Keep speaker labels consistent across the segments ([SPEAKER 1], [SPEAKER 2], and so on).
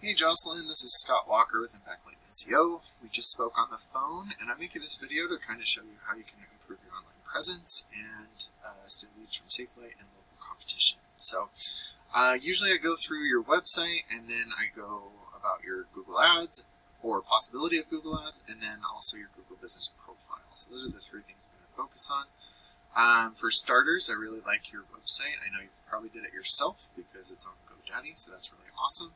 [SPEAKER 1] Hey Jocelyn, this is Scott Walker with Impact Lane SEO. We just spoke on the phone, and I'm making this video to kind of show you how you can improve your online presence and steal leads from SafeLight and local competition. So usually I go through your website, and then I go about your Google Ads or possibility of Google Ads, and then also your Google Business Profile. So those are the three things I'm going to focus on. For starters, I really like your website. I know you probably did it yourself because it's on GoDaddy, so that's really awesome.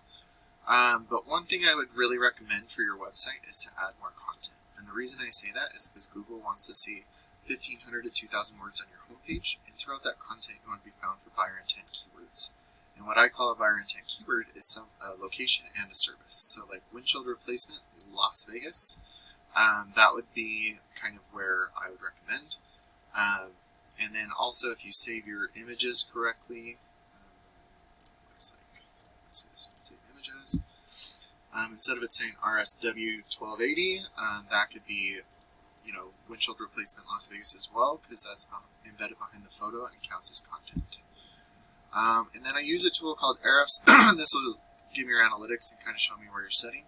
[SPEAKER 1] But one thing I would really recommend for your website is to add more content. And the reason I say that is because Google wants to see 1,500 to 2,000 words on your homepage, and throughout that content you want to be found for buyer intent keywords. And what I call a buyer intent keyword is some location and a service. So like windshield replacement, Las Vegas, that would be kind of where I would recommend. And then also if you save your images correctly, looks like, let's see this one, save images. Instead of it saying RSW1280, that could be, windshield replacement Las Vegas as well, because that's embedded behind the photo and counts as content. And then I use a tool called Ahrefs. This will give me your analytics and kind of show me where you're setting.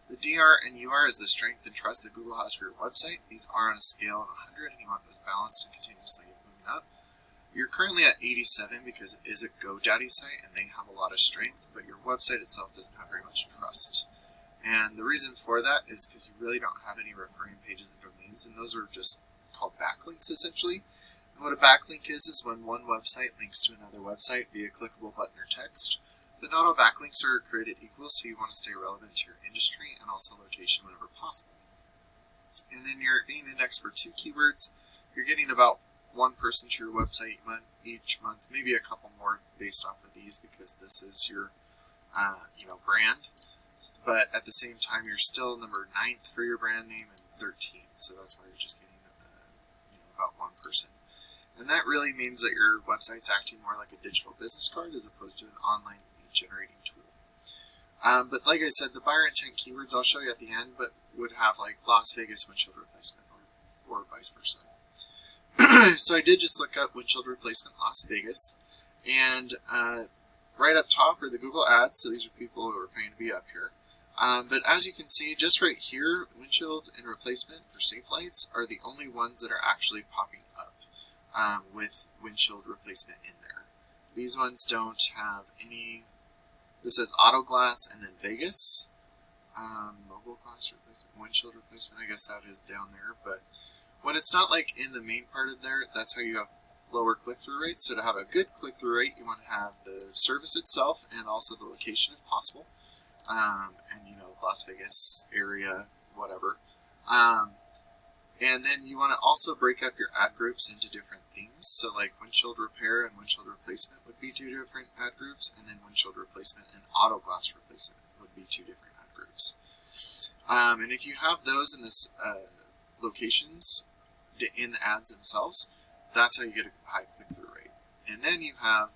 [SPEAKER 1] The DR and UR is the strength and trust that Google has for your website. These are on a scale of 100, and you want those balanced and continuously moving up. You're currently at 87 because it is a GoDaddy site and they have a lot of strength, but your website itself doesn't have very much trust. And the reason for that is because you really don't have any referring pages and domains, and those are just called backlinks essentially. And what a backlink is when one website links to another website via clickable button or text. But not all backlinks are created equal, so you want to stay relevant to your industry and also location whenever possible. And then you're being indexed for 2 keywords. You're getting about 1 person to your website each month, maybe a couple more based off of these because this is your brand. But at the same time, you're still number 9th for your brand name and 13th, so that's why you're just getting about 1 person. And that really means that your website's acting more like a digital business card as opposed to an online lead generating tool. But like I said, the buyer intent keywords I'll show you at the end, but would have like Las Vegas windshield replacement or vice versa. So I did just look up windshield replacement Las Vegas, and right up top are the Google ads, so these are people who are paying to be up here. But as you can see, just right here, windshield and replacement for safe lights are the only ones that are actually popping up with windshield replacement in there. These ones don't have any. This says auto glass and then Vegas. Mobile glass replacement, windshield replacement, I guess that is down there, but when it's not like in the main part of there, that's how you have lower click-through rates. So to have a good click-through rate, you want to have the service itself and also the location if possible. And Las Vegas area, whatever. And then you want to also break up your ad groups into different themes. So like windshield repair and windshield replacement would be 2 different ad groups, and then windshield replacement and auto glass replacement would be 2 different ad groups. And if you have those in this locations in the ads themselves, that's how you get a high click-through rate. And then you have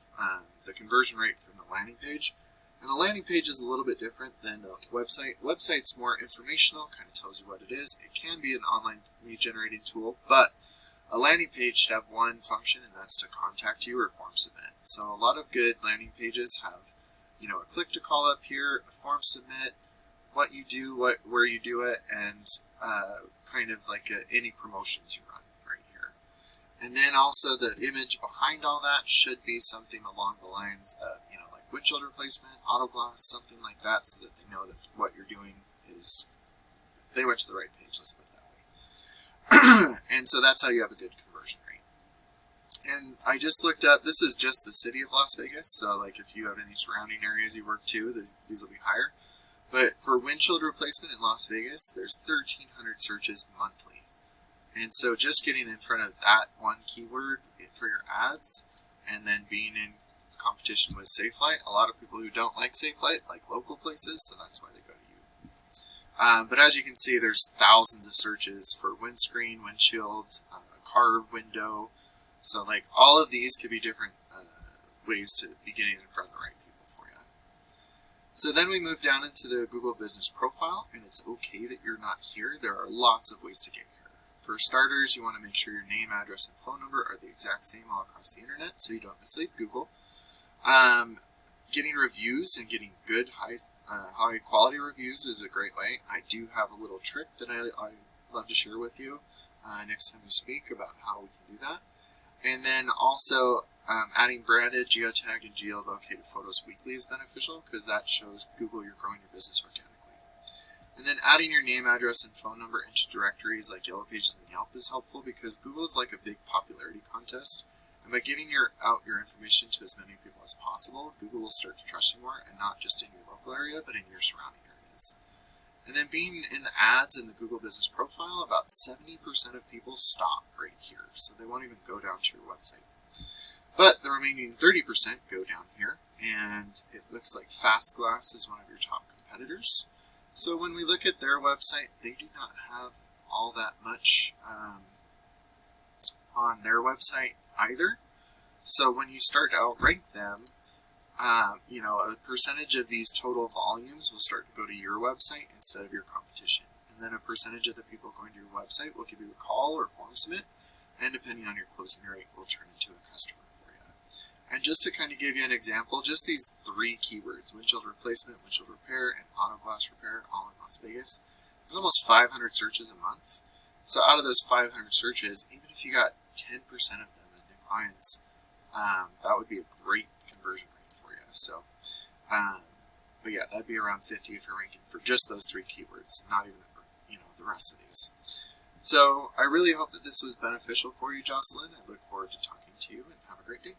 [SPEAKER 1] the conversion rate from the landing page. And a landing page is a little bit different than a website. Website's more informational, kind of tells you what it is. It can be an online lead generating tool, but a landing page should have one function, and that's to contact you or form submit. So a lot of good landing pages have, a click to call up here, a form submit, what you do, where you do it, and kind of like any promotions you run right here. And then also the image behind all that should be something along the lines of, like windshield replacement, auto glass, something like that, so that they know that what you're doing is, they went to the right page, let's put it that way. And so that's how you have a good conversion rate. And I just looked up, this is just the city of Las Vegas, so like if you have any surrounding areas you work to, these will be higher. But for windshield replacement in Las Vegas, there's 1,300 searches monthly. And so just getting in front of that one keyword for your ads, and then being in competition with SafeLight, a lot of people who don't like SafeLight like local places, so that's why they go to you. But as you can see, there's thousands of searches for windscreen, windshield, car window. So like all of these could be different ways to be getting in front of the right people for you. So then we move down into the Google Business Profile, and it's okay that you're not here. There are lots of ways to get here. For starters, you want to make sure your name, address, and phone number are the exact same all across the internet so you don't mislead Google. Getting reviews and getting good, high quality reviews is a great way. I do have a little trick that I love to share with you next time we speak about how we can do that. And then also adding branded, geotagged, and geolocated photos weekly is beneficial because that shows Google you're growing your business organically. And then adding your name, address, and phone number into directories like Yellow Pages and Yelp is helpful because Google is like a big popularity contest. And by giving out your information to as many people as possible, Google will start to trust you more, and not just in your local area, but in your surrounding areas. And then being in the ads in the Google Business Profile, about 70% of people stop right here, so they won't even go down to your website. But the remaining 30% go down here, and it looks like Fast Glass is one of your top competitors. So when we look at their website, they do not have all that much on their website either. So when you start to outrank them, a percentage of these total volumes will start to go to your website instead of your competition. And then a percentage of the people going to your website will give you a call or form submit, and depending on your closing rate, will turn into a customer for you. And just to kind of give you an example, just these 3 keywords, windshield replacement, windshield repair, and auto glass repair, all in Las Vegas, there's almost 500 searches a month. So out of those 500 searches, even if you got 10% of them as new clients, that would be a great conversion rate for you. So, but yeah, that'd be around 50 if you're ranking for just those 3 keywords, not even the rest of these. So I really hope that this was beneficial for you, Jocelyn. I look forward to talking to you, and have a great day.